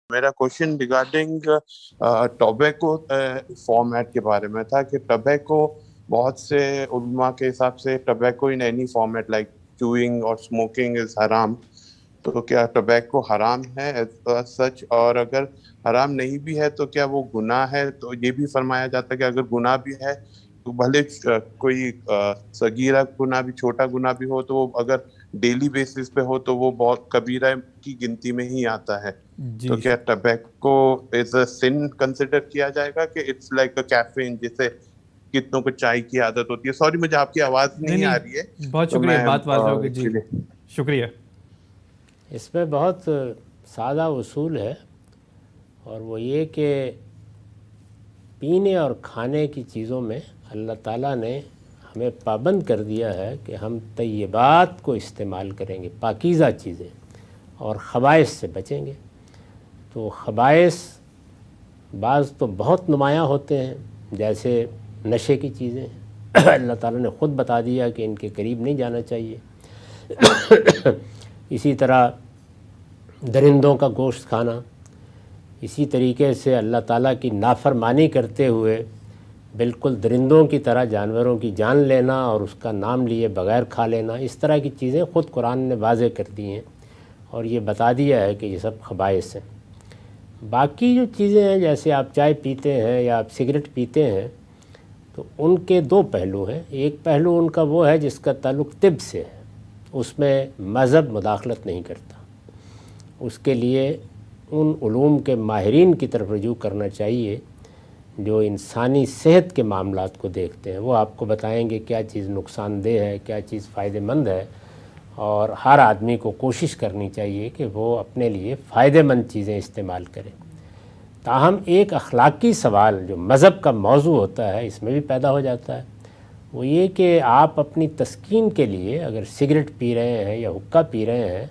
मेरा question regarding tobacco format के बारे में था कि टोबैको बहुत से उलमा के हिसाब से tobacco in any format like chewing और स्मोकिंग इज हराम। तो क्या टोबैको हराम है सच? और अगर हराम नहीं भी है तो क्या वो गुनाह है? तो ये भी फरमाया जाता है कि अगर गुनाह भी है तो भले कोई सगीरा गुनाह भी, छोटा गुनाह भी हो, तो वो अगर डेली बेसिस पे हो तो वो बहुत कबीरा की गिनती में ही आता है। तो जी क्या tobacco is a sin consider किया जाएगा कि इट्स लाइक अ कैफीन, जैसे कितनों को चाय की आदत होती है? सॉरी, मुझे आपकी आवाज नहीं नहीं आ नहीं, रही है बहुत तो शुक्रिया मैं बात वाज़ होगी जी, एक्चुअली शुक्रिया। इसमें बहुत सादा उसूल है, और वो ये कि पीने और खाने की चीज़ों में अल्लाह ताला ने हमें पाबंद कर दिया है कि हम तय्यबात को इस्तेमाल करेंगे, पाकीज़ा चीज़ें, और ख़बाइस से बचेंगे। तो ख़बाइस बाज़ तो बहुत नुमायाँ होते हैं, जैसे नशे की चीज़ें अल्लाह ताला ने ख़ुद बता दिया कि इनके करीब नहीं जाना चाहिए। इसी तरह दरिंदों का गोश्त खाना, इसी तरीके से अल्लाह ताला की नाफरमानी करते हुए बिल्कुल दरिंदों की तरह जानवरों की जान लेना और उसका नाम लिए बग़ैर खा लेना, इस तरह की चीज़ें ख़ुद कुरान ने वाज़े कर दी हैं और ये बता दिया है कि ये सब ख़बाइस हैं। बाकी जो चीज़ें हैं, जैसे आप चाय पीते हैं या आप सिगरेट पीते हैं, तो उनके दो पहलू हैं। एक पहलू उनका वो है जिसका ताल्लुक़ तिब से है, उसमें मज़हब मुदाखलत नहीं करता, उसके लिए उन उलूम के माहिरीन की तरफ रुजू करना चाहिए जो इंसानी सेहत के मामलात को देखते हैं। वो आपको बताएंगे क्या चीज़ नुकसानदेह है, क्या चीज़ फ़ायदेमंद है, और हर आदमी को कोशिश करनी चाहिए कि वो अपने लिए फ़ायदेमंद चीज़ें इस्तेमाल करें। ताहम एक अखलाकी सवाल जो मज़हब का मौजू होता है इसमें भी पैदा हो जाता है, वो ये कि आप अपनी तस्कीन के लिए अगर सिगरेट पी रहे हैं या हुक्का पी रहे हैं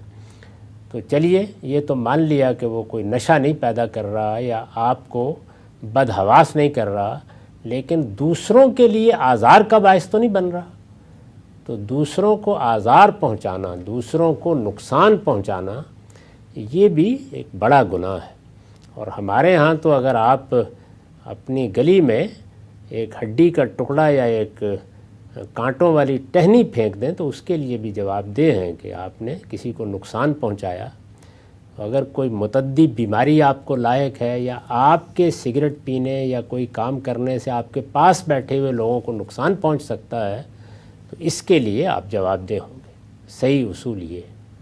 तो चलिए ये तो मान लिया कि वो कोई नशा नहीं पैदा कर रहा या आपको बदहवास नहीं कर रहा, लेकिन दूसरों के लिए आज़ार का बायस तो नहीं बन रहा। तो दूसरों को आज़ार पहुंचाना, दूसरों को नुकसान पहुंचाना, ये भी एक बड़ा गुनाह है। और हमारे यहाँ तो अगर आप अपनी गली में एक हड्डी का टुकड़ा या एक कांटों वाली टहनी फेंक दें तो उसके लिए भी जवाबदेह हैं कि आपने किसी को नुकसान पहुंचाया। अगर कोई मुतद्दी बीमारी आपको लायक है या आपके सिगरेट पीने या कोई काम करने से आपके पास बैठे हुए लोगों को नुकसान पहुंच सकता है, तो इसके लिए आप जवाबदेह होंगे। सही उसूल ये